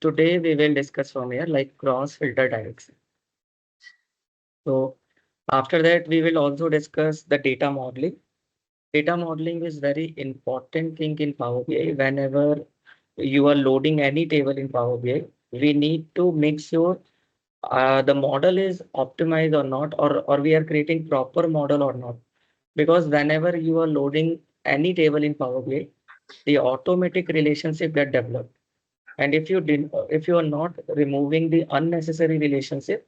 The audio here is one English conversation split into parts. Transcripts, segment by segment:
today we will discuss from here like cross filter direction. So after that, we will also discuss the data modeling. Data modeling is very important thing in Power BI. Whenever you are loading any table in Power BI, we need to make sure the model is optimized or not, or we are creating proper model or not. Because whenever you are loading any table in Power BI, the automatic relationship get developed. And if you are not removing the unnecessary relationship,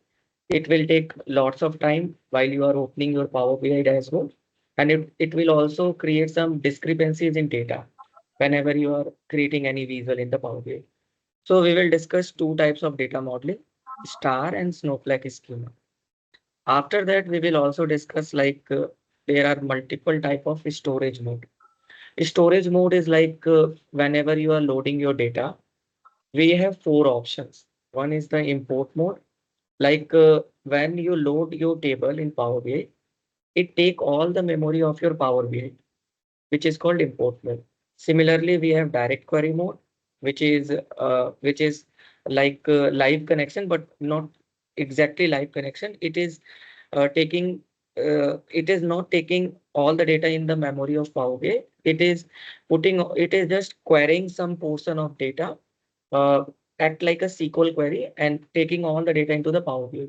it will take lots of time while you are opening your Power BI dashboard. And it will also create some discrepancies in data whenever you are creating any visual in the Power BI. So we will discuss two types of data modeling, star and Snowflake schema. After that, we will also discuss there are multiple type of storage mode. Storage mode is whenever you are loading your data, we have four options. One is the import mode. When you load your table in Power BI, it take all the memory of your Power BI, which is called import mode. Similarly, we have direct query mode, which is live connection, but not exactly live connection. Taking it is not taking all the data in the memory of Power BI. It is just querying some portion of data, uh, act like a SQL query and taking all the data into the Power BI.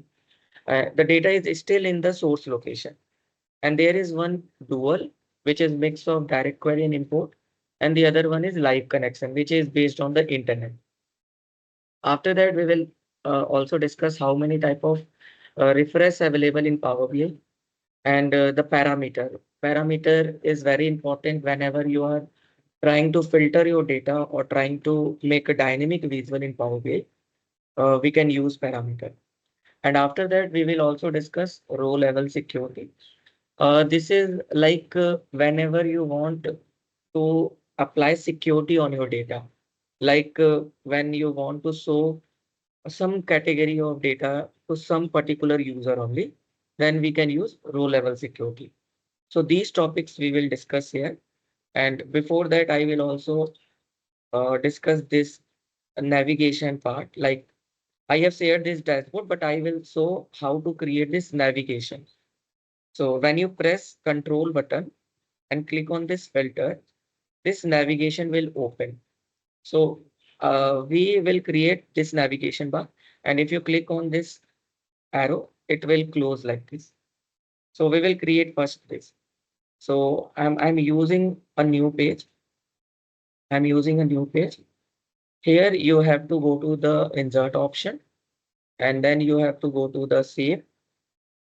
The data is still in the source location. And there is one dual, which is mix of direct query and import. And the other one is live connection, which is based on the internet. After that, we will also discuss how many type of refresh available in Power BI and the parameter. Parameter is very important whenever you are trying to filter your data or trying to make a dynamic visual in Power BI. We can use parameter. And after that, we will also discuss row level security. This is whenever you want to apply security on your data, when you want to show some category of data to some particular user only, then we can use row level security. So these topics we will discuss here. And before that, I will also discuss this navigation part. Like I have shared this dashboard, but I will show how to create this navigation. So when you press Control button and click on this filter, this navigation will open. So we will create this navigation bar. And if you click on this arrow, it will close like this. So we will create first this. So I'm using a new page. I'm using a new page. Here you have to go to the insert option and then you have to go to the save.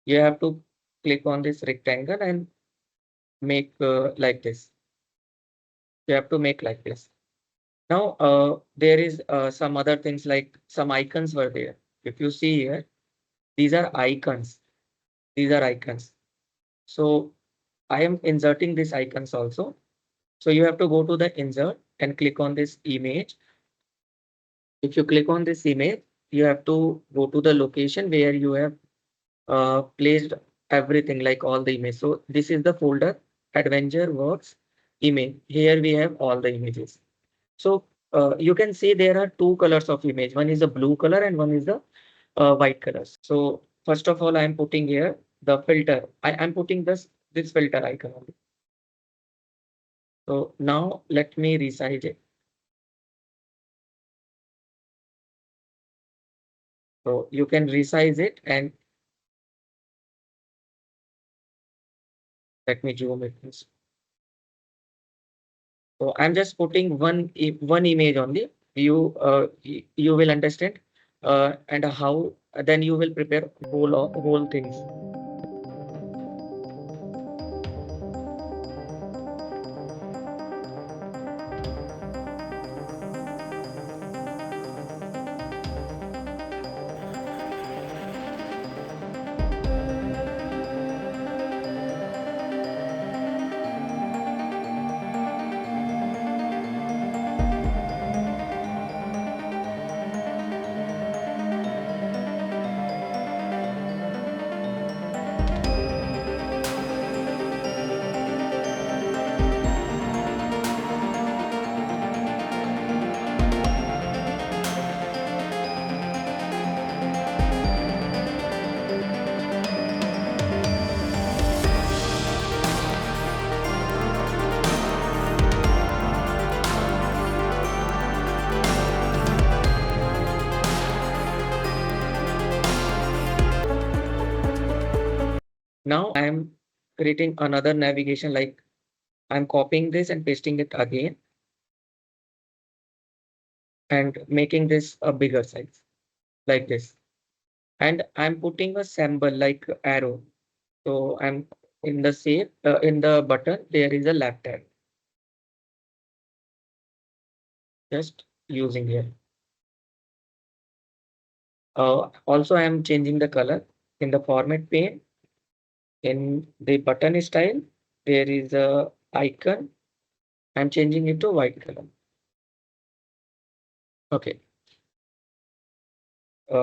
You have to click on this rectangle and make like this. You have to make like this. Now, there is some other things like some icons were there. If you see here, these are icons. These are icons. So I am inserting these icons also. So you have to go to the insert and click on this image. If you click on this image, you have to go to the location where you have placed everything like all the images. So this is the folder Adventure Works image. Here we have all the images. So you can see there are two colors of image. One is the blue color and one is the white colors. So first of all, I am putting here the filter. I am putting this filter icon only. So now let me resize it. So you can resize it and let me zoom it. Please. So I'm just putting one image only. You will understand and how then you will prepare whole things. Now I am creating another navigation, like I'm copying this and pasting it again and making this a bigger size like this. And I'm putting a symbol like arrow. So I'm in the save in the button, there is a left arrow. Just using here. Also, I am changing the color in the format pane. In the button style, there is a icon. I'm changing it to white color. Okay.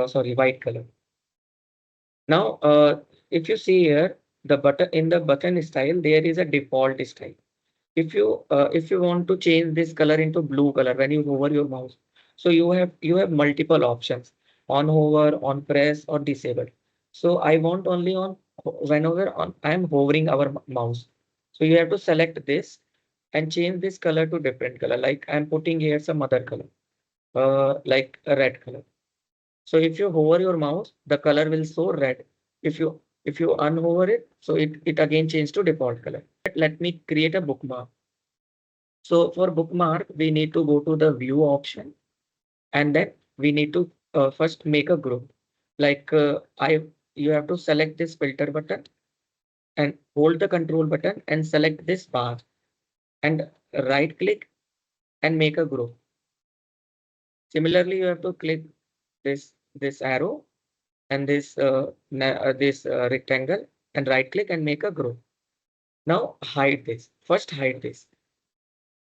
Sorry, white color. Now, if you see here, the button in the button style, there is a default style. If you want to change this color into blue color when you hover your mouse, so you have multiple options on hover, on press, or disable. So I want only on whenever on I am hovering our mouse. So you have to select this and change this color to different color. Like I'm putting here some other color, like a red color. So if you hover your mouse, the color will show red. If you unhover it, so it again change to default color. Let me create a bookmark. So for bookmark, we need to go to the view option, and then we need to first make a group. Like you have to select this filter button and hold the control button and select this bar and right click and make a group. Similarly, you have to click this arrow and this rectangle and right click and make a group. Now hide this. First hide this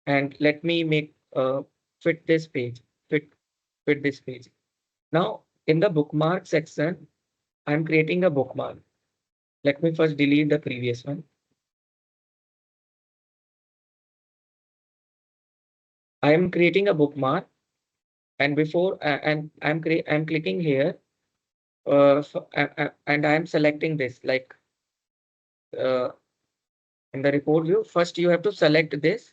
and let me make fit this page. Fit this page. Now, in the bookmark section, I'm creating a bookmark. Let me first delete the previous one. I am creating a bookmark, and before and I'm clicking here, and I am selecting this like uh, in the report view. First, you have to select this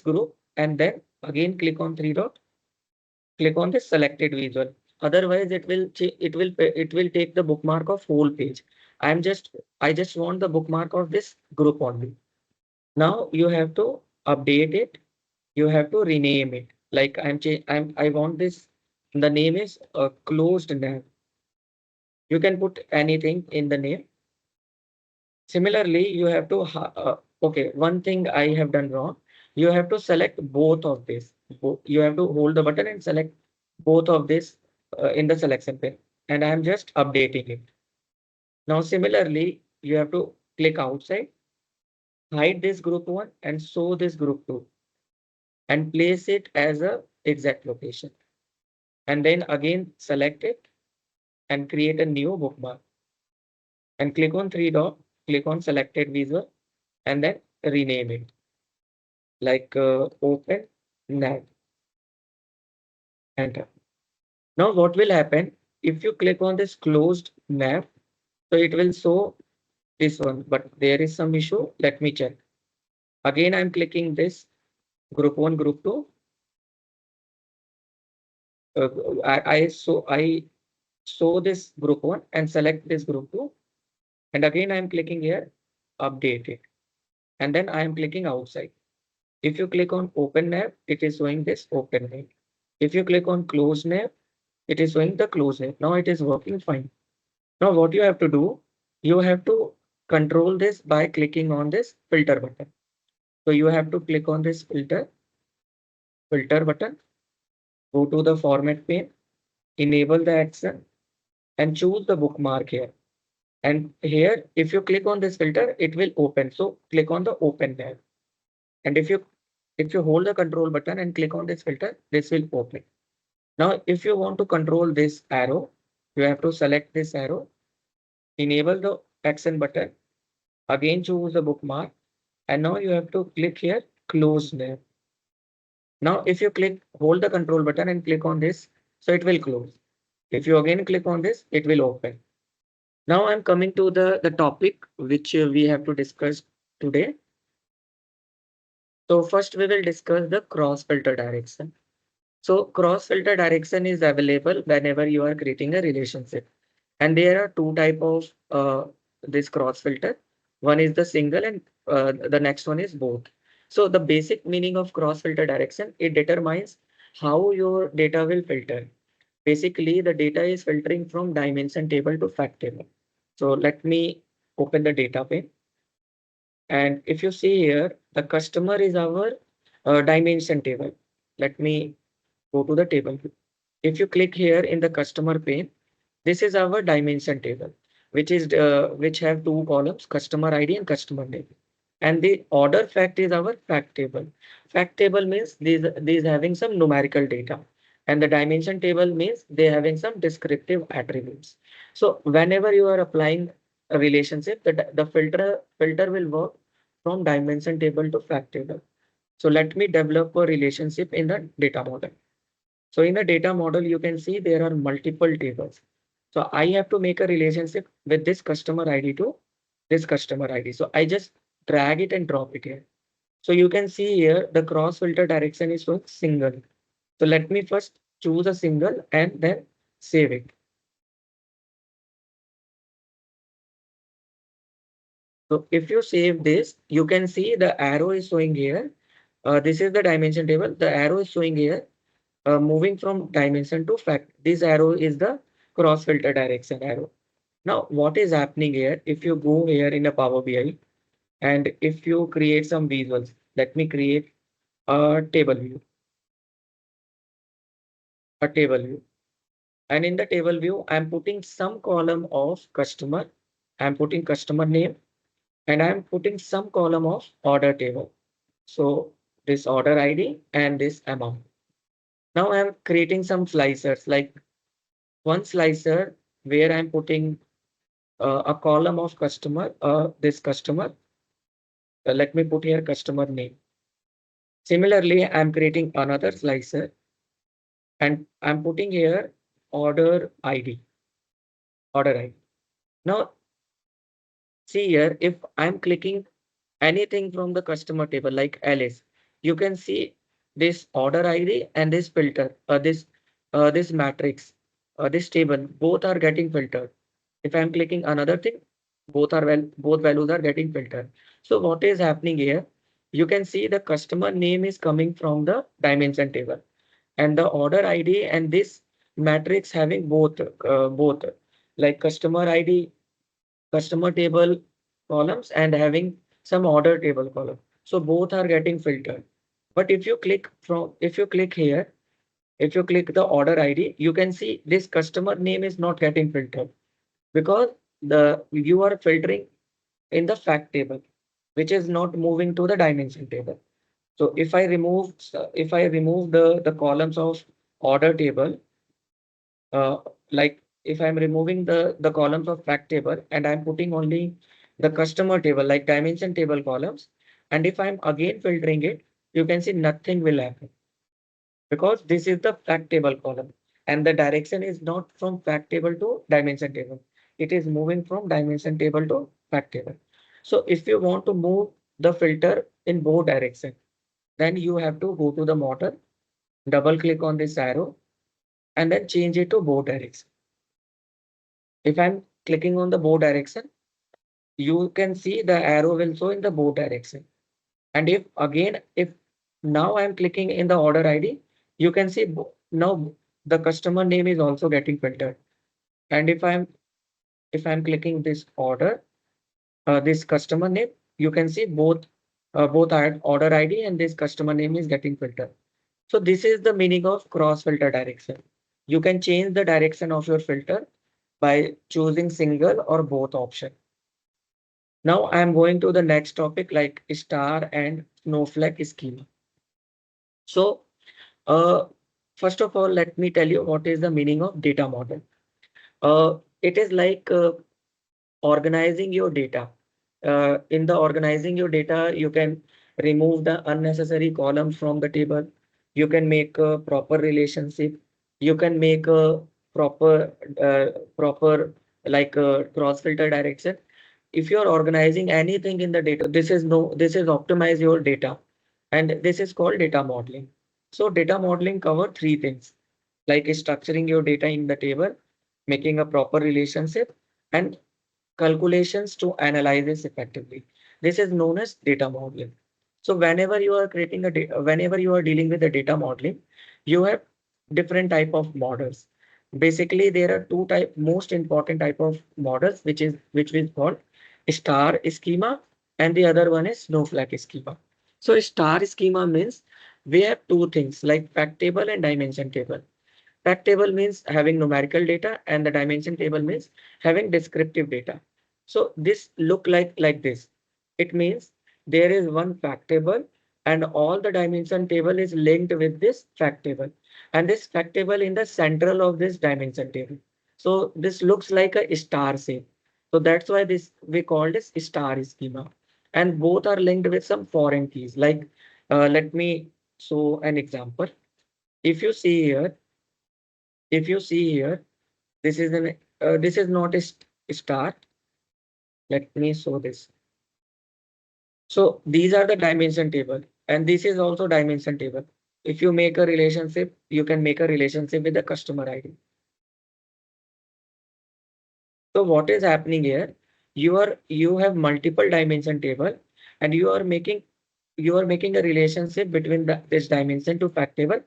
group, and then again click on three dot, click on this selected visual. Otherwise, it will take the bookmark of whole page. I just want the bookmark of this group only. Now you have to update it. You have to rename it. Like I want this. The name is closed nav. You can put anything in the name. Similarly, you have to okay. One thing I have done wrong. You have to select both of this. You have to hold the button and select both of this in the selection pane. And I am just updating it. Now, similarly, you have to click outside, hide this group one, and show this group two, and place it as a exact location. And then again select it and create a new bookmark and click on three dot, click on selected visual and then rename it like open nav, enter. Now what will happen if you click on this closed nav? So it will show this one, but there is some issue. Let me check. Again, I'm clicking this group one, group two. Uh, I show this group one and select this group two. And again, I'm clicking here, update it. And then I am clicking outside. If you click on open nav, it is showing this open nav. If you click on close nav, it is showing the close nav. Now it is working fine. Now what you have to do, you have to control this by clicking on this filter button. So you have to click on this filter button, go to the format pane, enable the action and choose the bookmark here. And here, if you click on this filter, it will open. So click on the open nav. And if you hold the control button and click on this filter, this will open. Now, if you want to control this arrow, you have to select this arrow, enable the action button, again choose the bookmark, and now you have to click here, close nav. Now, if you hold the control button and click on this, so it will close. If you again click on this, it will open. Now I'm coming to the topic which we have to discuss today. So first we will discuss the cross filter direction. So cross filter direction is available whenever you are creating a relationship. And there are two type of this cross filter. One is the single and the next one is both. So the basic meaning of cross filter direction, it determines how your data will filter. Basically, the data is filtering from dimension table to fact table. So let me open the data pane. And if you see here, the customer is our dimension table. Let me go to the table. If you click here in the customer pane, this is our dimension table, which have two columns, customer ID and customer name. And the order fact is our fact table. Fact table means these having some numerical data. And the dimension table means they having some descriptive attributes. So whenever you are applying a relationship, the filter will work from dimension table to fact table. So let me develop a relationship in the data model. So in a data model, you can see there are multiple tables. So I have to make a relationship with this customer ID to this customer ID. So I just drag it and drop it here. So you can see here the cross filter direction is for single. So let me first choose a single and then save it. So if you save this, you can see the arrow is showing here. This is the dimension table. The arrow is showing here, moving from dimension to fact. This arrow is the cross filter direction arrow. Now, what is happening here? If you go here in a Power BI and if you create some visuals, let me create a table view, a table view. And in the table view, I'm putting some column of customer. I'm putting customer name and I'm putting some column of order table. So this order ID and this amount. Now I'm creating some slicers, like one slicer where I'm putting a column of customer, this customer. Let me put here customer name. Similarly, I'm creating another slicer and I'm putting here order ID, order ID. Now, see here, if I'm clicking anything from the customer table like Alice, you can see this order ID and this filter, this matrix, this table, both are getting filtered. If I'm clicking another thing, both values are getting filtered. So what is happening here? You can see the customer name is coming from the dimension table and the order ID and this matrix having both like customer ID, customer table columns and having some order table column. So both are getting filtered. But if you click here, if you click the order ID, you can see this customer name is not getting filtered because the you are filtering in the fact table, which is not moving to the dimension table. So if I remove the columns of order table, uh, like if I'm removing the columns of fact table and I'm putting only the customer table like dimension table columns, and if I'm again filtering it, you can see nothing will happen because this is the fact table column and the direction is not from fact table to dimension table. It is moving from dimension table to fact table. So if you want to move the filter in both direction, then you have to go to the model, double click on this arrow and then change it to both direction. If I'm clicking on the both direction, you can see the arrow will show in the both direction. And if now I'm clicking in the order ID, you can see now the customer name is also getting filtered. And if I'm clicking this order, this customer name, you can see both order ID and this customer name is getting filtered. So this is the meaning of cross filter direction. You can change the direction of your filter by choosing single or both option. Now I'm going to the next topic like star and Snowflake schema. So uh, first of all, let me tell you what is the meaning of data model. It is like organizing your data. In the organizing your data, you can remove the unnecessary columns from the table. You can make a proper relationship. You can make a proper like cross filter direction. If you are organizing anything in the data, this is optimize your data, and this is called data modeling. So data modeling cover three things like structuring your data in the table, making a proper relationship, and calculations to analyze this effectively. This is known as data modeling. So whenever you are creating whenever you are dealing with the data modeling, you have different type of models. Basically, there are two most important type of models, which is called star schema, and the other one is snowflake schema. So star schema means we have two things like fact table and dimension table. Fact table means having numerical data and the dimension table means having descriptive data. So this look like this. It means there is one fact table and all the dimension table is linked with this fact table, and this fact table in the central of this dimension table. So this looks like a star shape. So that's why this we call this star schema. And both are linked with some foreign keys. Like let me show an example. If you see here, if you see here, this is not a star. Let me show this. So these are the dimension table, and this is also dimension table. If you make a relationship, you can make a relationship with the customer ID. So what is happening here? You have multiple dimension table, and you are making a relationship between this dimension to fact table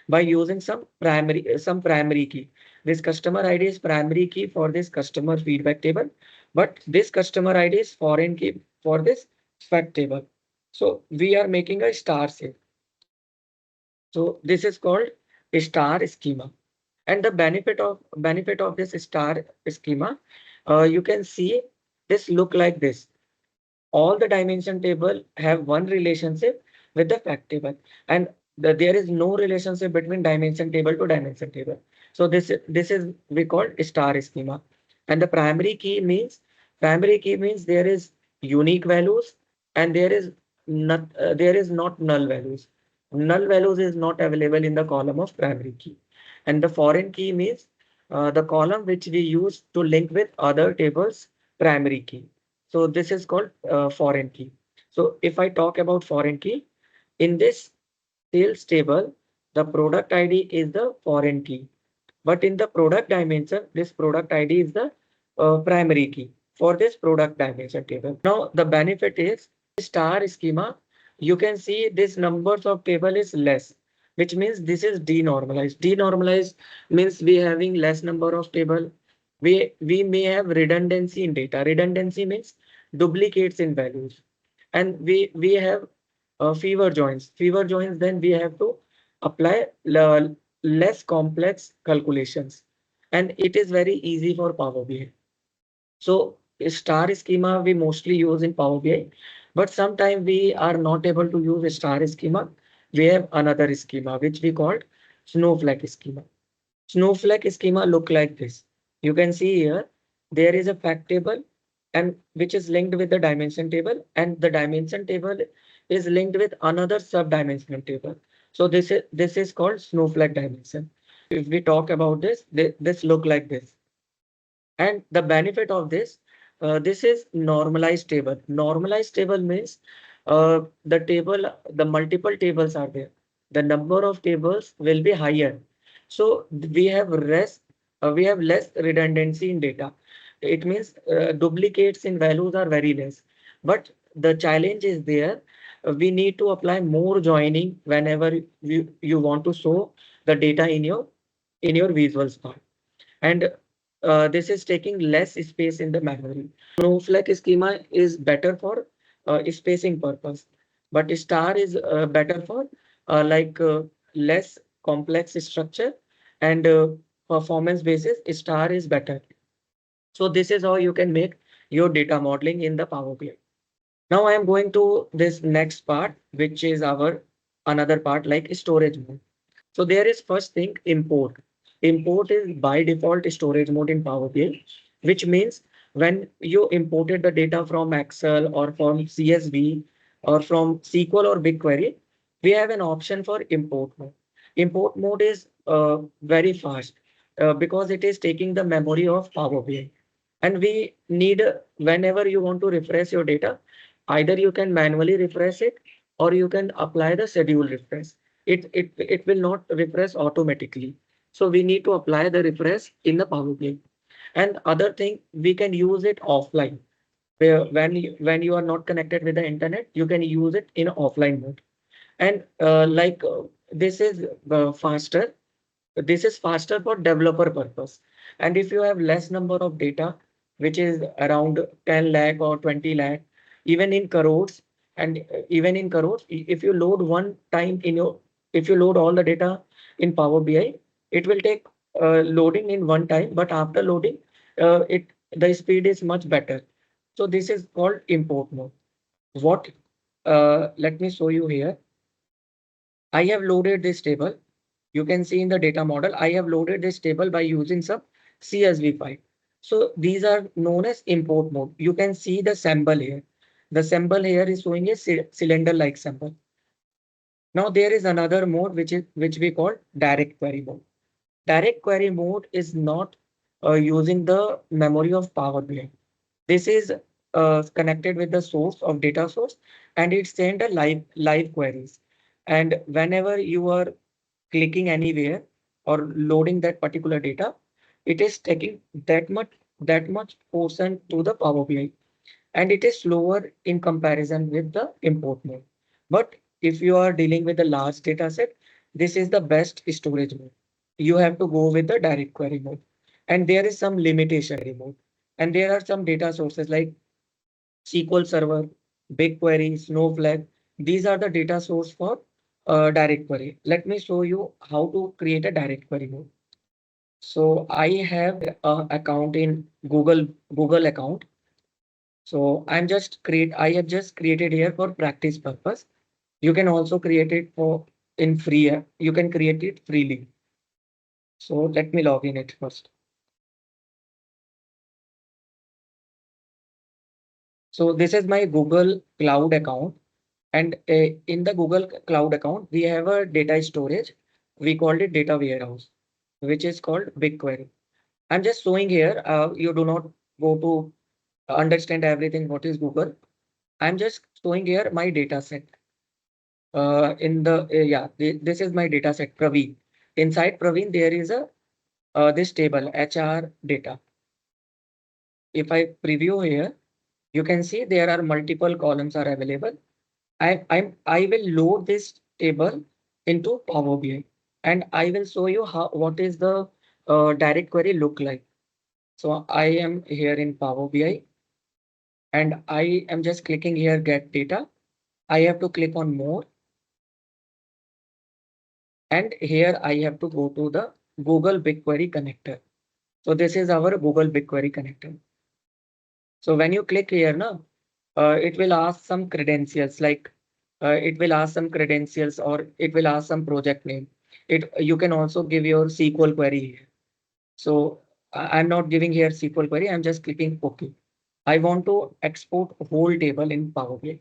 by using some primary key. This customer ID is primary key for this customer feedback table, but this customer ID is foreign key for this fact table. So we are making a star shape. So this is called a star schema. And the benefit of this star schema, you can see this look like this. All the dimension table have one relationship with the fact table, and there is no relationship between dimension table to dimension table. So this is we call star schema. And the primary key means there is unique values, and there is not null values. Null values is not available in the column of primary key. And the foreign key means the column which we use to link with other tables primary key. So this is called foreign key. So if I talk about foreign key, in this sales table, the product ID is the foreign key. But in the product dimension, this product ID is the primary key for this product dimension table. Now the benefit is star schema. You can see this numbers of table is less, which means this is denormalized. Denormalized means we having less number of table. We may have redundancy in data. Redundancy means duplicates in values, and we have fewer joins. Fewer joins, then we have to apply less complex calculations, and it is very easy for Power BI. So star schema we mostly use in Power BI, but sometimes we are not able to use a star schema. We have another schema which we called snowflake schema. Snowflake schema look like this. You can see here there is a fact table and which is linked with the dimension table, and the dimension table is linked with another sub-dimensional table. So this is called snowflake dimension. If we talk about this look like this. And the benefit of this is normalized table. Normalized table means the multiple tables are there. The number of tables will be higher. So we have less redundancy in data. It means duplicates in values are very less. But the challenge is there. We need to apply more joining whenever you want to show the data in your visuals part. And this is taking less space in the memory. Snowflake schema is better for spacing purpose, but star is better for like less complex structure, and performance basis star is better. So this is how you can make your data modeling in the Power BI. Now I am going to this next part, which is our another part like storage mode. So there is first thing import. Import is by default storage mode in Power BI, which means when you imported the data from Excel or from CSV or from SQL or BigQuery, we have an option for import mode. Import mode is very fast because it is taking the memory of Power BI. And we need, whenever you want to refresh your data, either you can manually refresh it or you can apply the schedule refresh. It will not refresh automatically. So we need to apply the refresh in the Power BI. And other thing, we can use it offline. Where when you are not connected with the internet, you can use it in offline mode. And this is faster. This is faster for developer purpose. And if you have less number of data, which is around 10 lakh or 20 lakh, even in crores, and even in crores, if you load one time in your, if you load all the data in Power BI, it will take loading in one time, but after loading, the speed is much better. So this is called import mode. What, let me show you here. I have loaded this table. You can see in the data model, I have loaded this table by using some CSV file. So these are known as import mode. You can see the symbol here. The symbol here is showing a cylinder-like symbol. Now there is another mode which we call direct query mode. Direct query mode is not using the memory of Power BI. This is connected with the source of data source, and it send a live queries. And whenever you are clicking anywhere or loading that particular data, it is taking that much portion to the Power BI, and it is slower in comparison with the import mode. But if you are dealing with a large data set, this is the best storage mode. You have to go with the direct query mode. And there is some limitation mode. And there are some data sources like SQL Server, BigQuery, Snowflake. These are the data source for direct query. Let me show you how to create a direct query mode. So I have an account in Google account. So I have just created here for practice purpose. You can also create it for in free. You can create it freely. So let me log in it first. So this is my Google Cloud account. And in the Google Cloud account, we have a data storage. We called it data warehouse, which is called BigQuery. I'm just showing here. You do not go to understand everything what is Google. I'm just showing here my data set. In the this is my data set Praveen. Inside Praveen, there is a this table HR data. If I preview here, you can see there are multiple columns are available. I will load this table into Power BI, and I will show you how what is the direct query look like. So I am here in Power BI, and I am just clicking here get data. I have to click on more, and here I have to go to the Google BigQuery connector. So this is our Google BigQuery connector. So when you click here now, it will ask some credentials like it will ask some credentials or it will ask some project name. You can also give your SQL query here. So I'm not giving here SQL query. I'm just clicking OK. I want to export whole table in Power BI.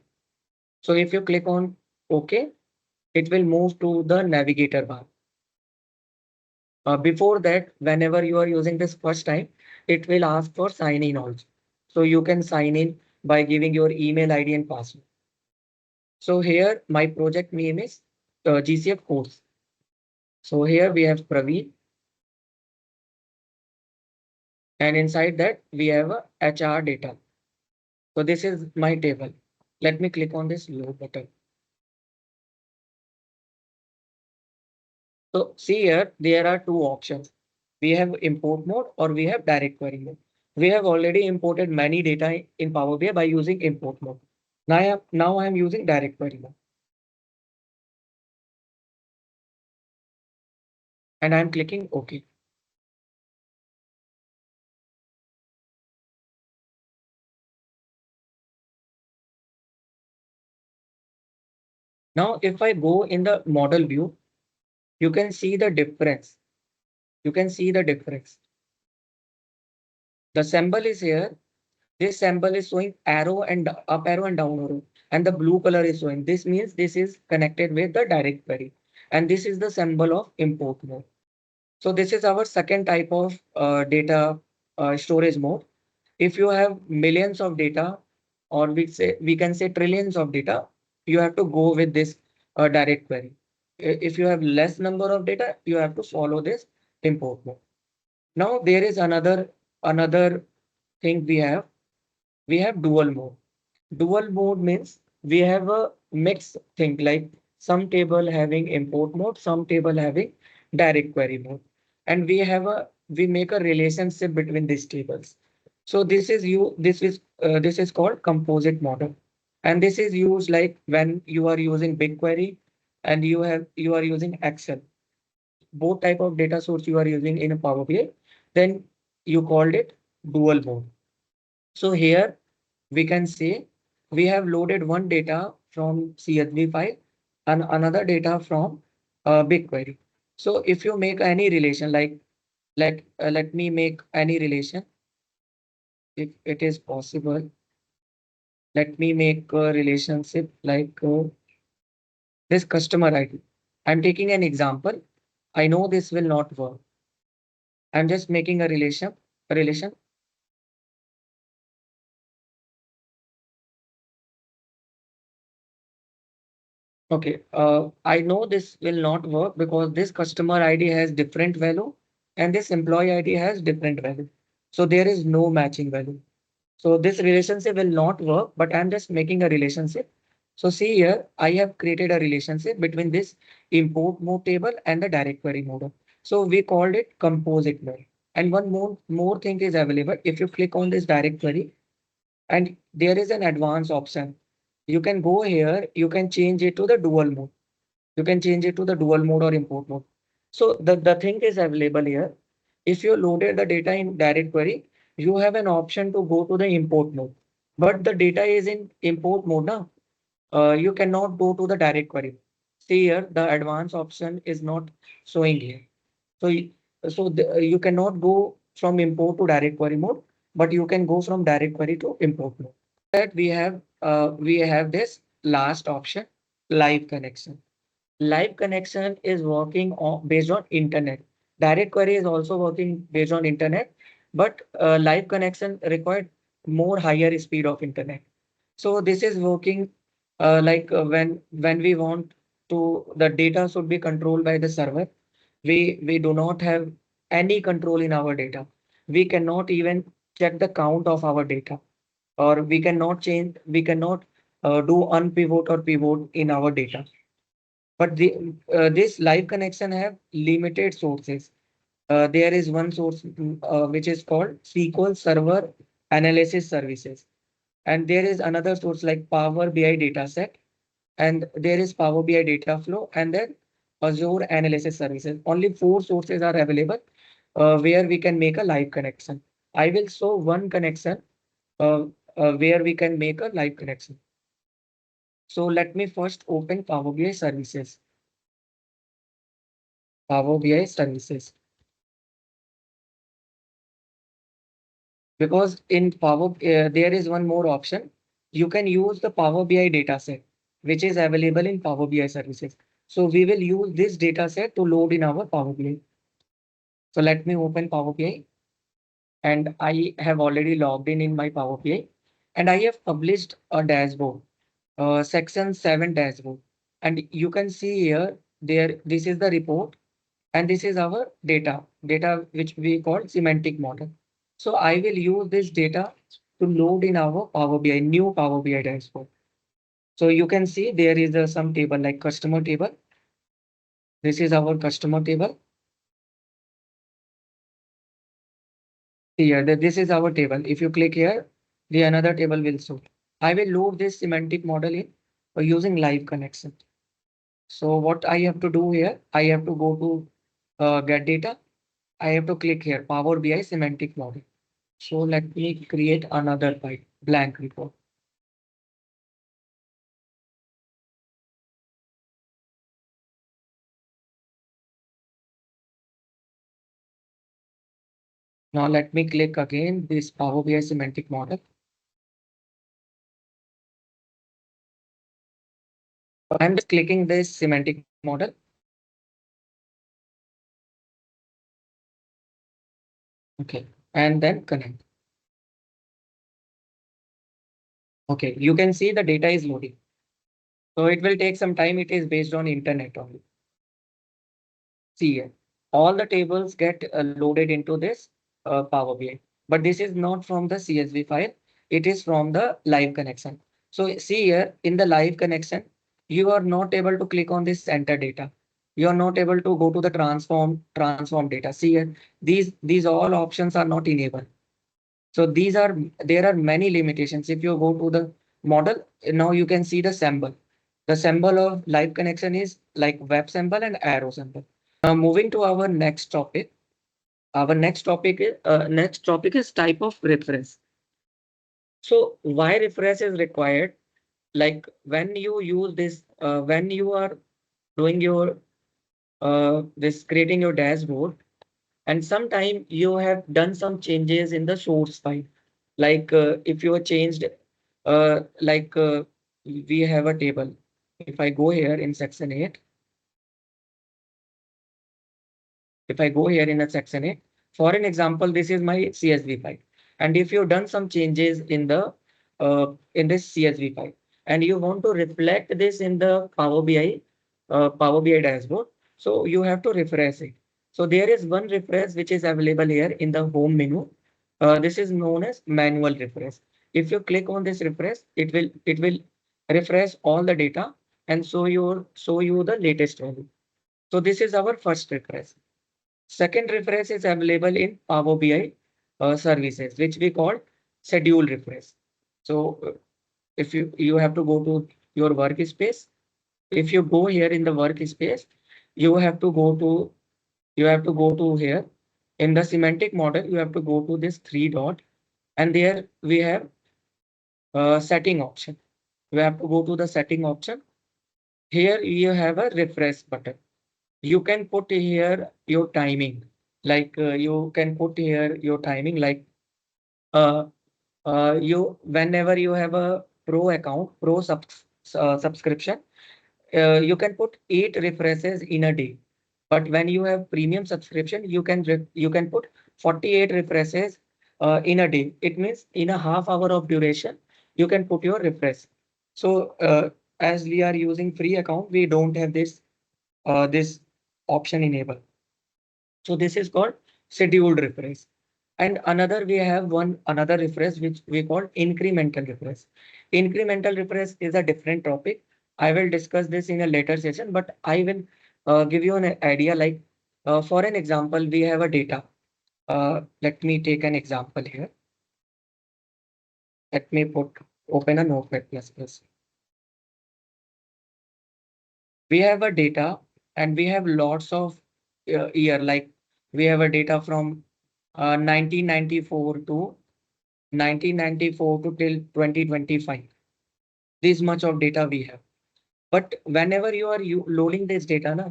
So if you click on OK, it will move to the navigator bar. Before that, whenever you are using this first time, it will ask for sign in also. So you can sign in by giving your email ID and password. So here my project name is GCF course. So here we have Praveen, and inside that we have a HR data. So this is my table. Let me click on this load button. So see here, there are two options. We have import mode or we have direct query mode. We have already imported many data in Power BI by using import mode. Now I am using direct query mode. And I'm clicking OK. Now, if I go in the model view, you can see the difference. You can see the difference. The symbol is here. This symbol is showing arrow and up arrow and down arrow, and the blue color is showing. This means this is connected with the direct query, and this is the symbol of import mode. So this is our second type of data storage mode. If you have millions of data, or we can say trillions of data, you have to go with this direct query. If you have less number of data, you have to follow this import mode. Now there is another. another thing we have dual mode. Dual mode means we have a mixed thing, like some table having import mode, some table having direct query mode. And we make a relationship between these tables. So this is called composite model. And this is used like when you are using BigQuery and you are using Excel, both type of data source you are using in a Power BI, then you called it dual mode. So here we can say we have loaded one data from CSV file and another data from BigQuery. So if you make any relation, let me make any relation, if it is possible. Let me make a relationship like this customer ID. I'm taking an example. I know this will not work. I'm just making a relation. Okay, I know this will not work because this customer ID has different value and this employee ID has different value. So there is no matching value. So this relationship will not work, but I'm just making a relationship. So see here, I have created a relationship between this import mode table and the direct query model. So we called it composite mode. And one more thing is available. If you click on this direct query, and there is an advanced option. You can go here, you can change it to the dual mode. You can change it to the dual mode or import mode. So the thing is available here. If you loaded the data in direct query, you have an option to go to the import mode. But the data is in import mode now. You cannot go to the direct query. See here, the advanced option is not showing here. So, you cannot go from import to direct query mode, but you can go from direct query to import mode. That we have this last option, live connection. Live connection is working based on internet. Direct query is also working based on internet, but live connection required more higher speed of internet. So this is working when we want to the data should be controlled by the server. We do not have any control in our data. We cannot even check the count of our data, or we cannot do unpivot or pivot in our data. But this live connection have limited sources. There is one source which is called SQL Server Analysis Services. And there is another source like Power BI dataset. And there is Power BI data flow and then Azure Analysis Services. Only four sources are available where we can make a live connection. I will show one connection uh, where we can make a live connection. So let me first open Power BI services. Power BI services. Because in there is one more option. You can use the Power BI dataset, which is available in Power BI services. So we will use this dataset to load in our Power BI. So let me open Power BI, and I have already logged in my Power BI, and I have published a dashboard, section 7 dashboard. And you can see here, this is the report, and this is our data which we call semantic model. So I will use this data to load in our Power BI, new Power BI dashboard. So you can see there is some table like customer table. This is our customer table. Here, this is our table. If you click here, the another table will show. I will load this semantic model in using live connection. So what I have to do here, I have to go to get data. I have to click here, Power BI semantic model. So let me create another blank report. Now let me click again this Power BI semantic model. I'm just clicking this semantic model. Okay, and then connect. Okay, you can see the data is loading. So it will take some time. It is based on internet only. See here, all the tables get loaded into this Power BI. but this is not from the CSV file. It is from the live connection. So see here in the live connection, you are not able to click on this center data. You are not able to go to the transform data. See here, these all options are not enabled. So there are many limitations. If you go to the model, now you can see the symbol. The symbol of live connection is like web symbol and arrow symbol. Now moving to our next topic. Our next topic is type of refresh. So why refresh is required? Like when you use this, when you are doing your this creating your dashboard, and sometime you have done some changes in the source file. Like if you have changed, like we have a table. If I go here in section 8, if I go here in a section A, for an example, this is my CSV file. And if you've done some changes in this CSV file, and you want to reflect this in the Power BI dashboard, so you have to refresh it. So there is one refresh which is available here in the home menu. This is known as manual refresh. If you click on this refresh, it will refresh all the data and show you the latest value. So this is our first refresh. Second refresh is available in Power BI services, which we call schedule refresh. So if you have to go to your workspace, if you go here in the workspace, you have to go to here in the semantic model. You have to go to this three dot, and there we have setting option. You have to go to the setting option. Here you have a refresh button. You can put here your timing, like you can put here your timing, like uh, you whenever you have a pro account, subscription, you can put 8 refreshes in a day. But when you have premium subscription, you can put 48 refreshes in a day. It means in a half hour of duration, you can put your refresh. So as we are using free account, we don't have this option enabled. So this is called scheduled refresh. And another we have another refresh which we call incremental refresh. Incremental refresh is a different topic. I will discuss this in a later session, but I will give you an idea. Like for an example, we have a data. Let me take an example here. Let me open a notepad plus plus. We have a data and we have lots of year, like we have a data from 1994 to 1994 to till 2025. This much of data we have. But whenever you loading this data na,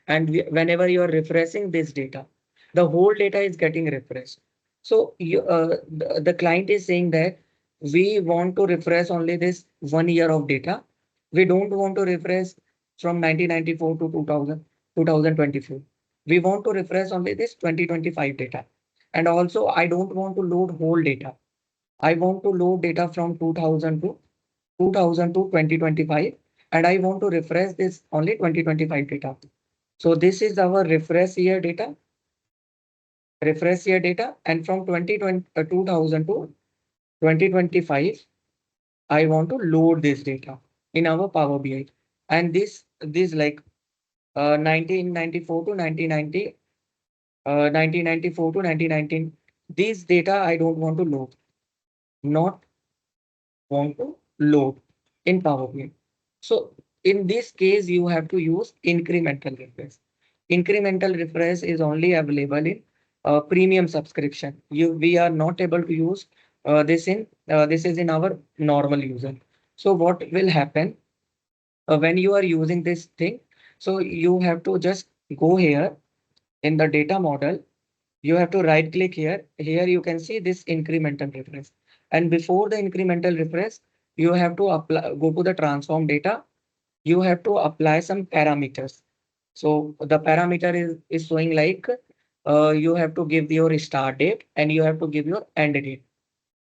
and whenever you are refreshing this data, the whole data is getting refreshed. So the client is saying that we want to refresh only this 1 year of data. We don't want to refresh from 1994 to 2024. We want to refresh only this 2025 data. And also I don't want to load whole data. I want to load data from 2000 to 2025, and I want to refresh this only 2025 data. So this is our refresh year data, and from 2000 to 2025, I want to load this data in our Power BI. And this like 1994 to 1990, 1994 to 1919, this data I don't want to load, not want to load in Power BI. So in this case, you have to use incremental refresh. Incremental refresh is only available in premium subscription. We are not able to use this is in our normal user. So what will happen when you are using this thing? So you have to just go here in the data model. You have to right click here. Here you can see this incremental refresh. And before the incremental refresh, you have to go to the transform data. You have to apply some parameters. So the parameter is showing like you have to give your start date and you have to give your end date.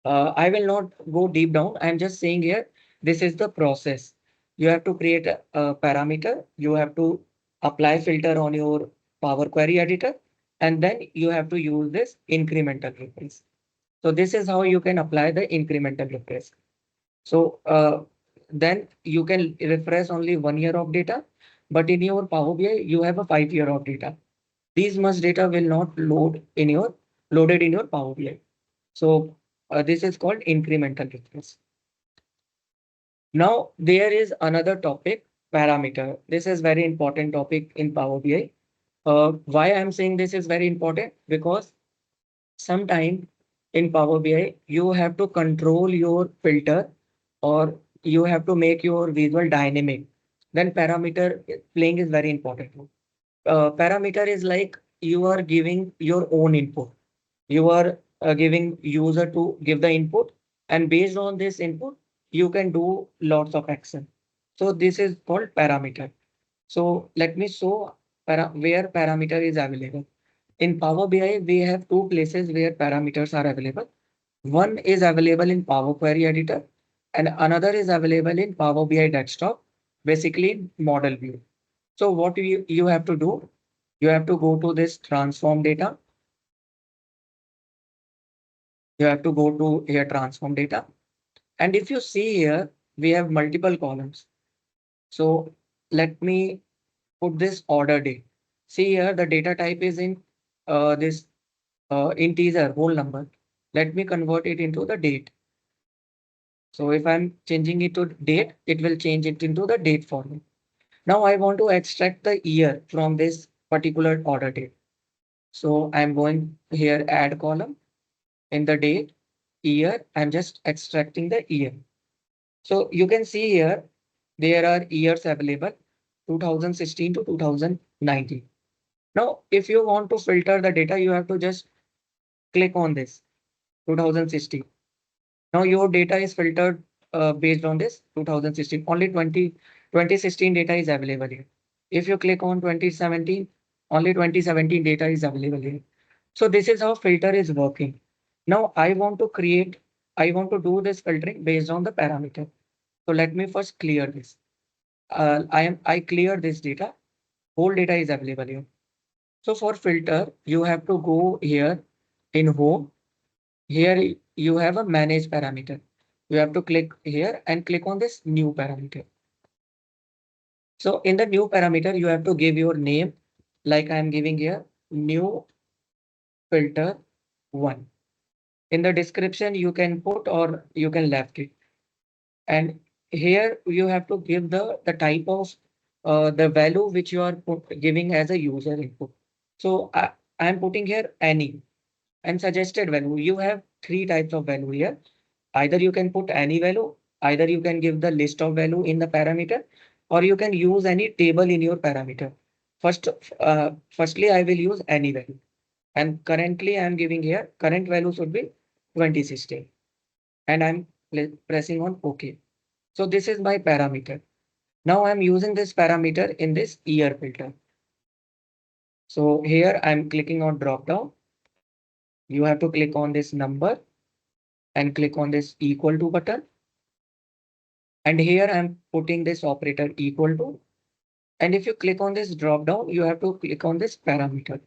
I will not go deep down. I'm just saying here, this is the process. You have to create a parameter. You have to apply filter on your Power Query editor, and then you have to use this incremental refresh. So this is how you can apply the incremental refresh. So then you can refresh only 1 year of data, but in your Power BI, you have a 5 year of data. These much data will not loaded in your Power BI. So this is called incremental refresh. Now there is another topic, parameter. This is very important topic in Power BI. Why I'm saying this is very important? Because sometime in Power BI, you have to control your filter or you have to make your visual dynamic. Then parameter playing is very important. Parameter is like you are giving your own input. You are giving user to give the input, and based on this input, you can do lots of action. So this is called parameter. So let me show where parameter is available. In Power BI, we have two places where parameters are available. One is available in Power Query Editor and another is available in Power BI Desktop, basically model view. So what you have to do, you have to go to this transform data. You have to go to here transform data. And if you see here, we have multiple columns. So let me put this order date. See here, the data type is in this integer whole number. Let me convert it into the date. So if I'm changing it to date, it will change it into the date format. Now I want to extract the year from this particular order date. So I'm going here, add column in the date, year. I'm just extracting the year. So you can see here, there are years available 2016 to 2019. Now, if you want to filter the data, you have to just click on this 2016. Now your data is filtered based on this 2016. Only 2016 data is available here. If you click on 2017, only 2017 data is available here. So this is how filter is working. Now I want to do this filtering based on the parameter. So let me first clear this. I clear this data. Whole data is available here. So for filter, you have to go here in home. Here you have a manage parameter. You have to click here and click on this new parameter. So in the new parameter, you have to give your name, like I am giving here, new filter one. In the description, you can put or you can left it. And here you have to give the type of the value which you are giving as a user input. So I am putting here any and suggested value. You have three types of value here. Either you can put any value, either you can give the list of value in the parameter, or you can use any table in your parameter. Firstly, I will use any value. And currently I am giving here, current value should be 2016. And I'm pressing on OK. So this is my parameter. Now I'm using this parameter in this year filter. So here I'm clicking on drop down. You have to click on this number and click on this equal to button. And here I'm putting this operator equal to. And if you click on this drop down, you have to click on this parameter.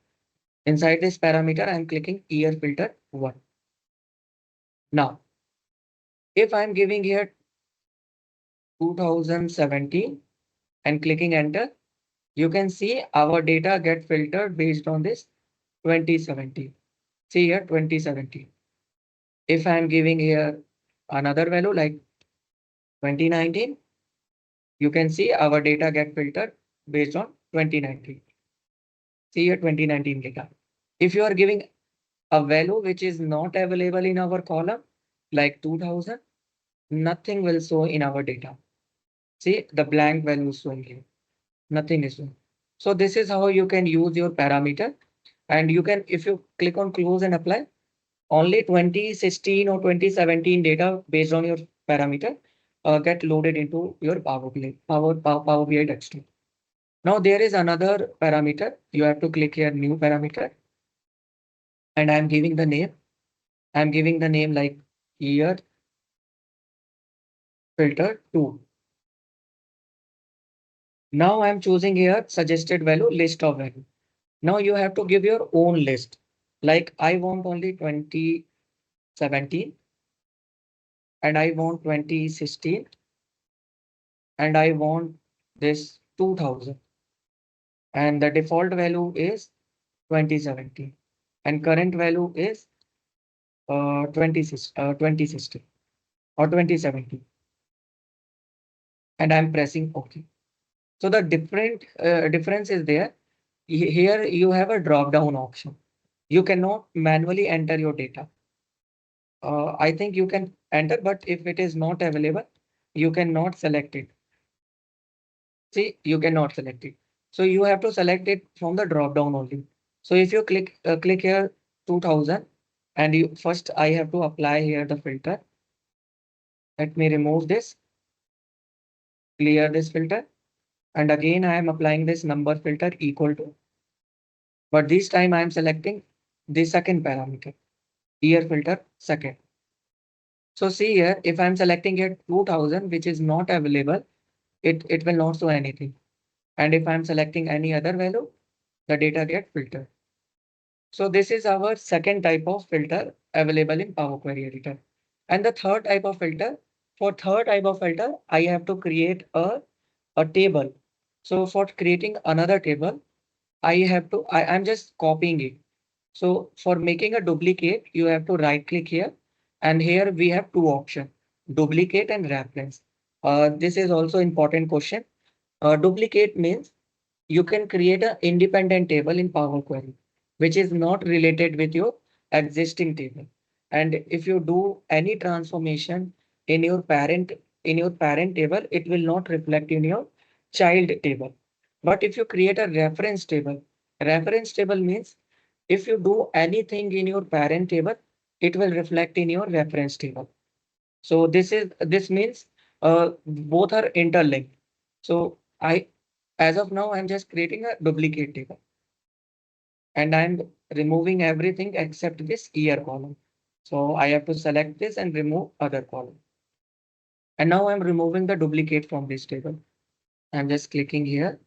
Inside this parameter, I'm clicking year filter 1. Now, if I'm giving here 2017 and clicking enter, you can see our data get filtered based on this 2017. See here 2017. If I'm giving here another value like 2019, you can see our data get filtered based on 2019. See here 2019 data. If you are giving a value which is not available in our column, like 2000, nothing will show in our data. See the blank value is showing here. Nothing is showing. So this is how you can use your parameter. And you can, if you click on close and apply, only 2016 or 2017 data based on your parameter get loaded into your Power BI desktop. Now there is another parameter. You have to click here new parameter. And I'm giving the name. I'm giving the name like year filter 2. Now I'm choosing here suggested value list of value. Now you have to give your own list. Like I want only 2016 17 and I want 2016 and I want this 2000 and the default value is 2017 and current value is 2060 or 2070 and I'm pressing OK. So the difference is there. Here you have a drop down option. You cannot manually enter your data. I think you can enter, but if it is not available, you cannot select it. See, you cannot select it. So you have to select it from the drop down only. So if you click here 2000 and you first I have to apply here the filter. Let me remove this, clear this filter. And again, I am applying this number filter equal to, but this time I am selecting the second parameter, year filter second. So see here, if I'm selecting here 2000, which is not available, it will not show anything. And if I'm selecting any other value, the data get filtered. So this is our second type of filter available in Power Query Editor. And the third type of filter, for third type of filter, I have to create a table. So for creating another table, I'm just copying it. So for making a duplicate, you have to right click here. And here we have two options, duplicate and reference. This is also important question. Duplicate means you can create an independent table in Power Query, which is not related with your existing table. And if you do any transformation in your parent table, it will not reflect in your child table. But if you create a reference table means if you do anything in your parent table, it will reflect in your reference table. So this means both are interlinked. So as of now, I'm just creating a duplicate table and I'm removing everything except this year column. So I have to select this and remove other column. And now I'm removing the duplicate from this table. I'm just clicking here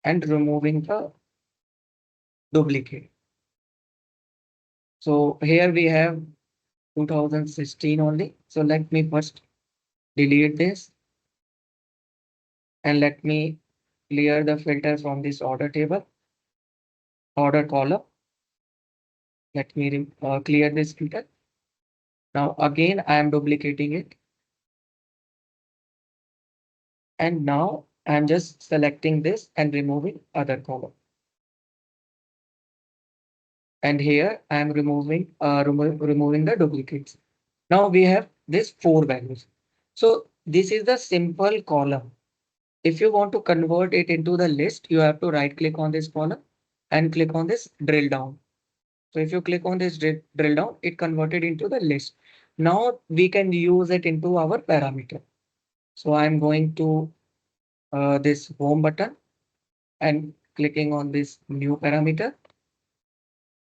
and removing the duplicate. So here we have 2016 only. So let me first delete this and let me clear the filter from this order table, order column. Let me clear this filter. Now again, I am duplicating it. And now I'm just selecting this and removing other column. And here I'm removing the duplicates. Now we have this four values. So this is the simple column. If you want to convert it into the list, you have to right click on this column and click on this drill down. So if you click on this drill down, it converted into the list. Now we can use it into our parameter. So I'm going to this home button and clicking on this new parameter.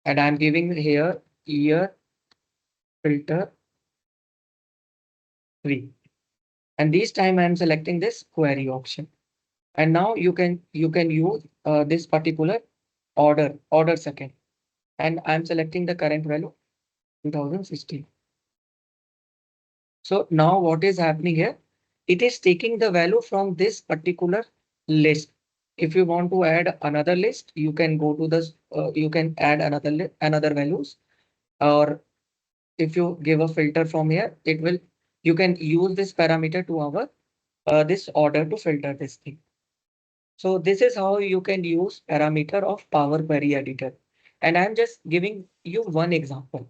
And I'm giving here year filter 3. And this time I'm selecting this query option. And now you can use this particular order second. And I'm selecting the current value 2016. So now what is happening here? It is taking the value from this particular list. If you want to add another list, you can go to this, you can add another values, or if you give a filter from here, you can use this parameter to our this order to filter this thing. So this is how you can use parameter of Power Query Editor. And I'm just giving you one example.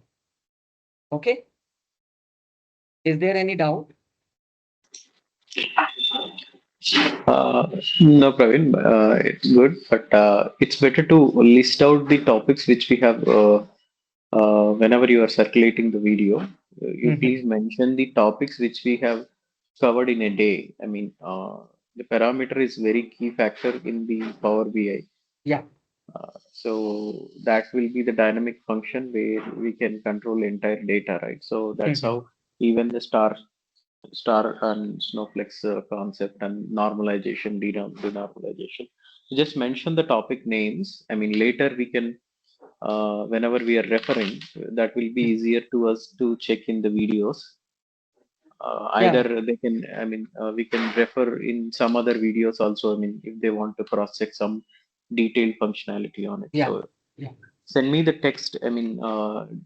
Okay. Is there any doubt? No, Praveen, it's good, but it's better to list out the topics which we have whenever you are circulating the video. You Mhm. please mention the topics which we have covered in a day. I mean, the parameter is very key factor in the Power BI. Yeah. So that will be the dynamic function where we can control entire data, right? So that's Mhm. how even the star and Snowflake's concept and normalization, denormalization. Just mention the topic names. I mean, later we can whenever we are referring, that will be easier to us to check in the videos. Yeah, Either they can, I mean, we can refer in some other videos also. I mean, if they want to cross check some detailed functionality on it. So yeah, yeah. send me the text, I mean,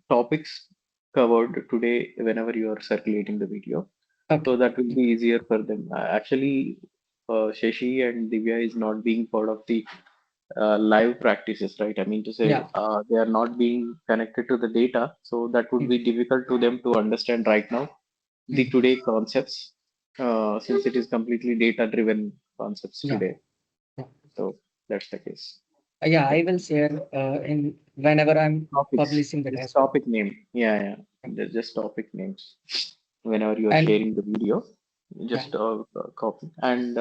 topics covered today whenever you are circulating the video. So Okay. that will be easier for them. Actually, Shashi and Divya is not being part of the live practices, right? I mean to say, Yeah. they are not being connected to the data, so that would Mm, be difficult to them to understand right now the mm, today concepts, since it is completely data driven concepts yeah. today. Yeah. So that's the case. Yeah, Yeah. I will share in whenever I'm Topics, publishing the just dashboard. topic name. Yeah, yeah. Just topic names. Whenever you are And sharing the video, yeah, just copy. And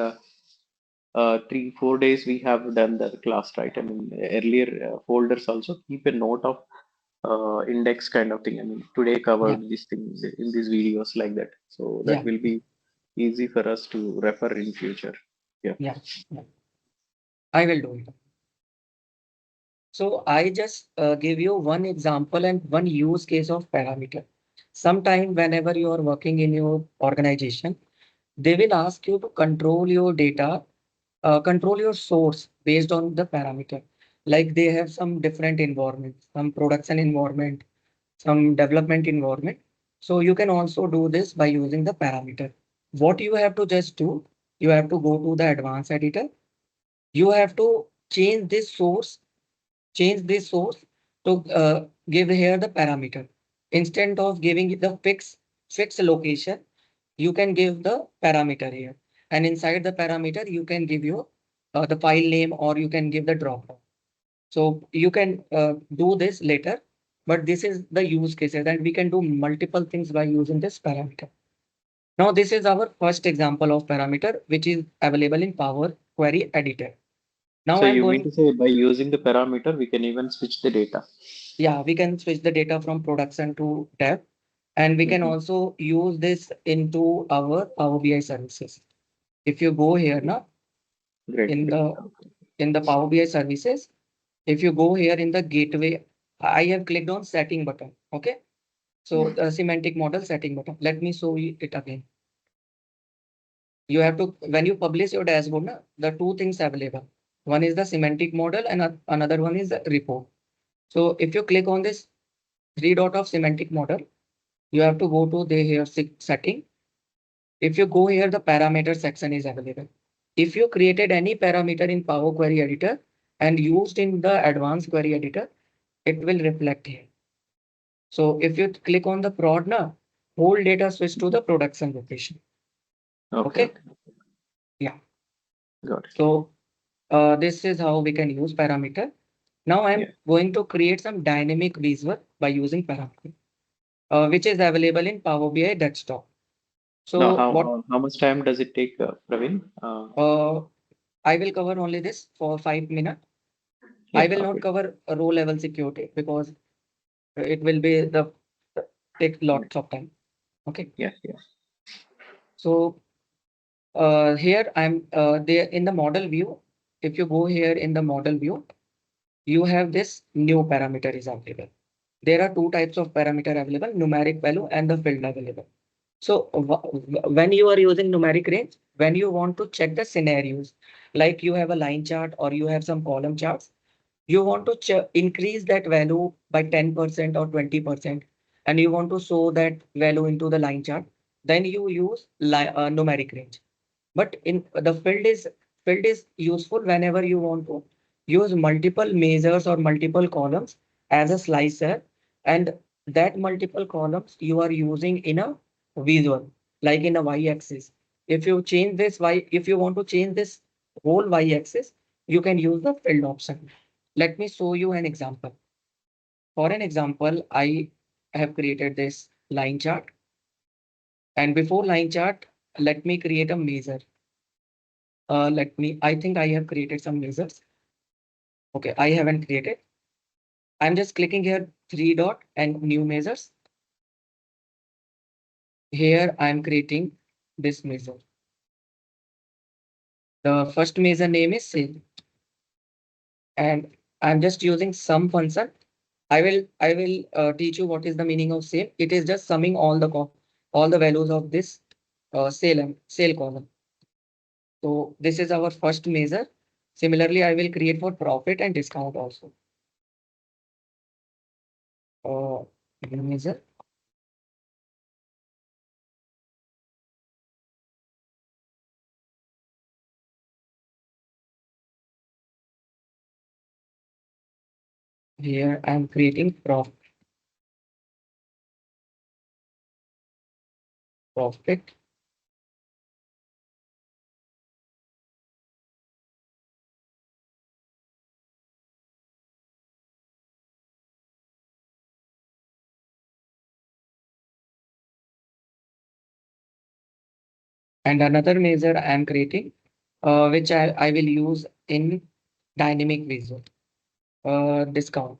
3 4 days we have done the class, right? I mean, earlier folders also keep a note of index kind of thing. I mean, today yeah, covered these things in these videos like that. So that yeah, will be easy for us to refer in future. Yeah. yeah, yeah. I will do it. So I just give you one example and one use case of parameter. Sometime whenever you are working in your organization, they will ask you to control your data, control your source based on the parameter. Like they have some different environments, some production environment, some development environment. So you can also do this by using the parameter. What you have to just do, you have to go to the advanced editor. You have to change this source to give here the parameter. Instead of giving it the fixed location, you can give the parameter here. And inside the parameter, you can give your the file name or you can give the dropdown. So you can do this later, but this is the use cases and we can do multiple things by using this parameter. Now, this is our first example of parameter, which is available in Power Query Editor. Now So I'm you mean going, to say by using the parameter, we can even switch the data? yeah, we can switch the data from production to dev, and we can Hmm. also use this into our Power BI services. If you go here now Great, in great. the Power BI services, if you go here in the gateway, I have clicked on setting button. Okay. So Hmm. the semantic model setting button. Let me show you it again. You have to, when you publish your dashboard, na, the two things available. One is the semantic model and another one is the report. So if you click on this three dot of semantic model, you have to go to the here setting. If you go here, the parameter section is available. If you created any parameter in Power Query Editor and used in the advanced query editor, it will reflect here. So if you click on the prod now, whole data switch to the production location. Okay, Okay. okay. Yeah. Got it. So this is how we can use parameter. Now Yeah. I'm going to create some dynamic visual by using parameter, which is available in Power BI desktop. Now, So what how much time does it take, Praveen? uh, I will cover only this for 5 minutes. I Yeah. will not Okay. cover a row level security because it will be the take Yeah. lots of time. Okay. Yeah. Yeah. So here I'm there in the model view. If you go here in the model view, you have this new parameter is available. There are two types of parameter available, numeric value and the field available. So when you are using numeric range, when you want to check the scenarios, like you have a line chart or you have some column charts, you want to increase that value by 10% or 20%, and you want to show that value into the line chart, then you use numeric range. But in the field is useful whenever you want to use multiple measures or multiple columns as a slicer, and that multiple columns you are using in a visual, like in a y-axis. If you change this if you want to change this whole y-axis, you can use the field option. Let me show you an example. For an example, I have created this line chart, and before line chart, let me create a measure. I think I have created some measures. Okay, I haven't created. I'm just clicking here three dot and new measures. Here I'm creating this measure. The first measure name is sale, and I'm just using some function. I will teach you what is the meaning of sale. It is just summing all the values of this sale column. So this is our first measure. Similarly, I will create for profit and discount also. Uh, Measure. Here I am creating profit. And another measure I am creating, which I will use in dynamic visual. Discount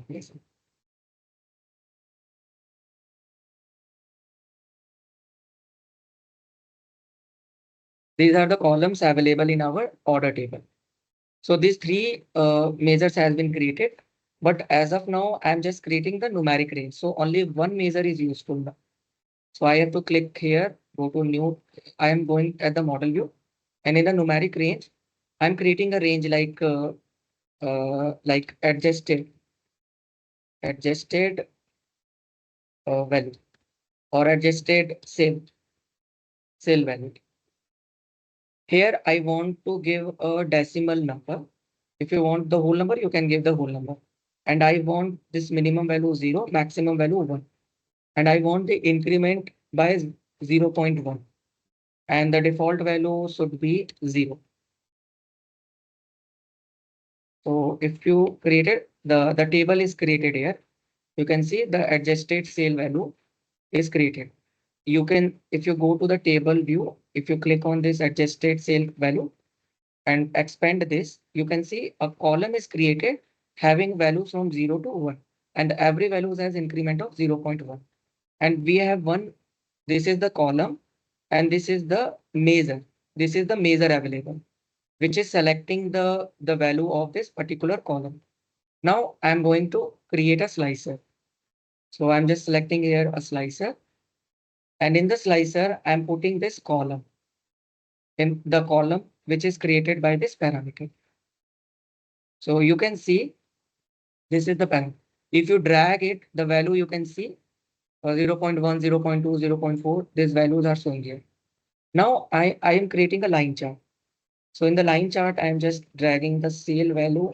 measure. These are the columns available in our order table. So these three measures has been created, but as of now, I'm just creating the numeric range. So only one measure is useful now. So I have to click here, go to new. I am going at the model view, and in the numeric range, I'm creating a range like adjusted value or adjusted sale value. Here I want to give a decimal number. If you want the whole number, you can give the whole number. And I want this minimum value 0, maximum value 1. And I want the increment by 0.1. And the default value should be 0. So if you created the table is created here, you can see the adjusted sale value is created. You can, if you go to the table view, if you click on this adjusted sale value and expand this, you can see a column is created having values from 0 to 1. And every value has increment of 0.1. And we have one, this is the column and this is the measure. This is the measure available, which is selecting the value of this particular column. Now I'm going to create a slicer. So I'm just selecting here a slicer. And in the slicer, I'm putting this column in the column which is created by this parameter. So you can see this is the parameter. If you drag it, the value you can see 0.1, 0.2, 0.4, these values are showing here. Now I am creating a line chart. So in the line chart, I am just dragging the sale value.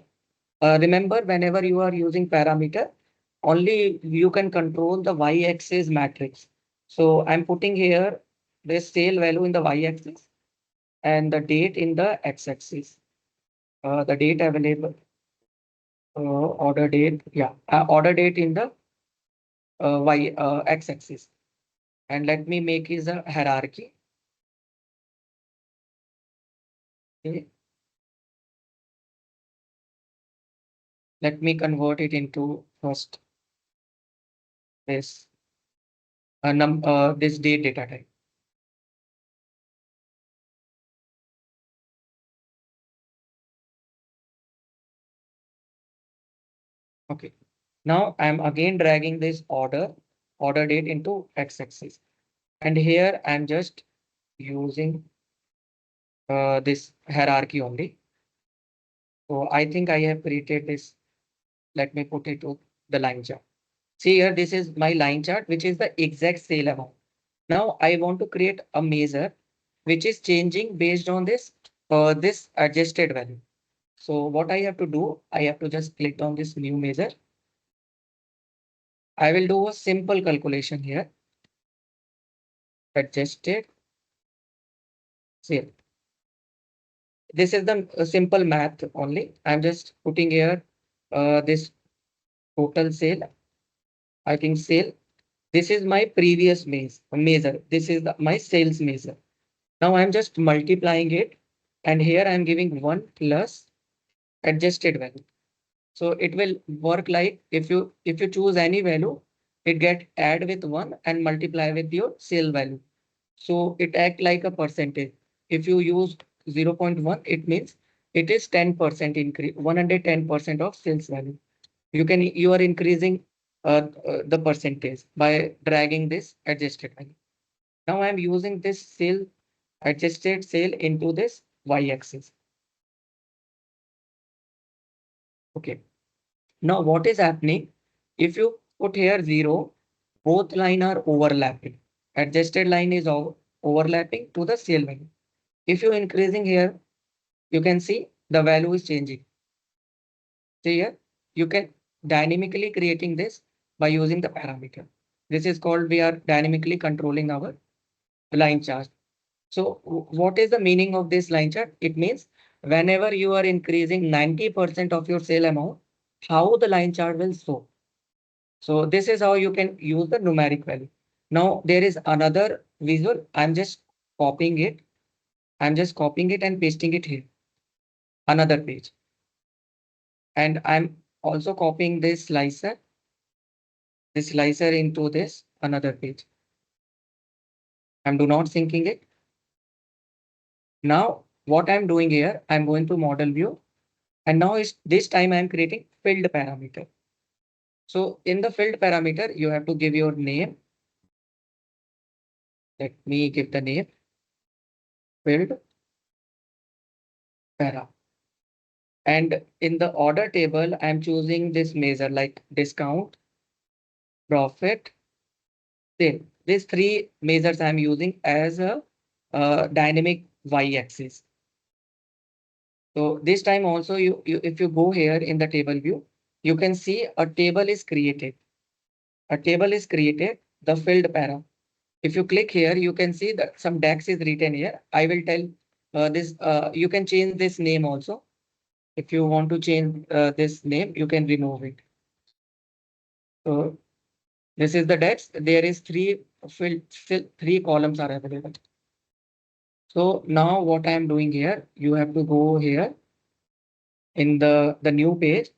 Remember, whenever you are using parameter, only you can control the y-axis matrix. So I'm putting here the sale value in the y-axis and the date in the x-axis. The date available, order date, yeah, order date in the x-axis. And let me make is a hierarchy. Okay. Let me convert it into first this this date data type. Okay. Now I'm again dragging this order date into x-axis. And here I'm just using this hierarchy only. So I think I have created this. Let me put it to the line chart. See here, this is my line chart, which is the exact sale amount. Now I want to create a measure which is changing based on this adjusted value. So what I have to do, I have to just click on this new measure. I will do a simple calculation here. Adjusted sale. This is the simple math only. I'm just putting here this total sale. I think sale. This is my previous measure. This is my sales measure. Now I'm just multiplying it, and here I'm giving 1 plus adjusted value. So it will work like if you choose any value, it get add with 1 and multiply with your sale value. So it act like a percentage. If you use 0.1, it means it is 10% increase, 110% of sales value. You are increasing the percentage by dragging this adjusted value. Now I'm using this cell, adjusted cell into this y-axis. Okay. Now what is happening? If you put here 0, both line are overlapping. Adjusted line is overlapping to the cell value. If you increasing here, you can see the value is changing. See here, you can dynamically creating this by using the parameter. This is called, we are dynamically controlling our line chart. So what is the meaning of this line chart? It means whenever you are increasing 90% of your sale amount, how the line chart will show. So this is how you can use the numeric value. Now there is another visual. I'm just copying it. I'm just copying it and pasting it here. Another page. And I'm also copying this slicer into this another page. I'm do not syncing it. Now what I'm doing here, I'm going to model view. And now is this time I'm creating field parameter. So in the field parameter, you have to give your name. Let me give the name field para. And in the order table, I'm choosing this measure like discount, profit, sale. These three measures I'm using as a dynamic y-axis. So this time also, if you go here in the table view, you can see a table is created. A table is created, the field para. If you click here, you can see that some DAX is written here. I will tell this, you can change this name also. If you want to change this name, you can remove it. So this is the DAX. There is three columns are available. So now what I am doing here, you have to go here in the new page.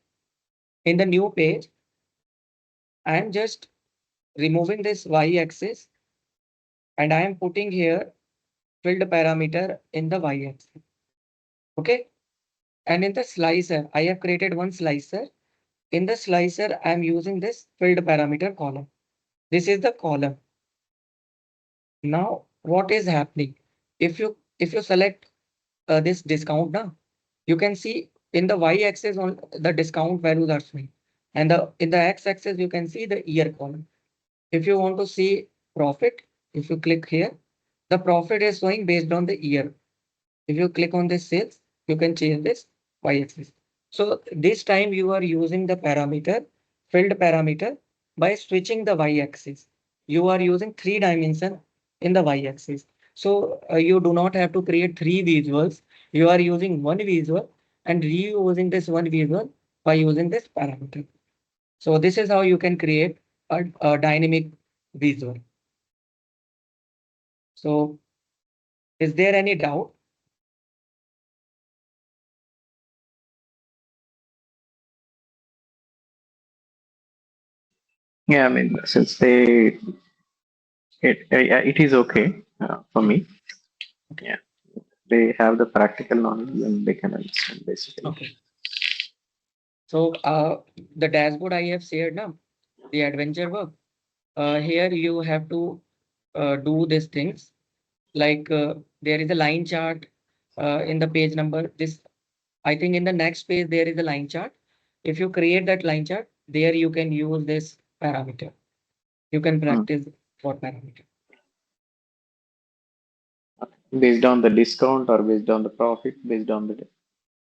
In the new page, I am just removing this y-axis and I am putting here field parameter in the y-axis. Okay. And in the slicer, I have created one slicer. In the slicer, I am using this field parameter column. This is the column. Now, what is happening? If you select this discount now, you can see in the y-axis on the discount values are showing. And in the x-axis, you can see the year column. If you want to see profit, if you click here, the profit is showing based on the year. If you click on this sales, you can change this y-axis. So this time you are using the parameter, field parameter by switching the y-axis. You are using 3 dimension in the y-axis. So you do not have to create 3 visuals. You are using one visual and reusing this one visual by using this parameter. So this is how you can create a dynamic visual. So is there any doubt? Yeah, I mean, since it is okay for me. Yeah, they have the practical knowledge and they can understand basically. Okay. So the dashboard I have shared now, the adventure work. Here you have to do these things like there is a line chart in the page number. This I think in the next page there is a line chart. If you create that line chart, there you can use this parameter. You can practice for parameter. Based on the discount or based on the profit, based on the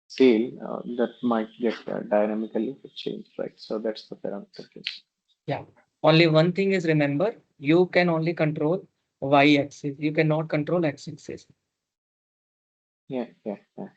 sale, that might get dynamically changed, right? So that's the parameter. Yeah. Only one thing is remember, you can only control y-axis. You cannot control x-axis. Yeah, yeah, yeah.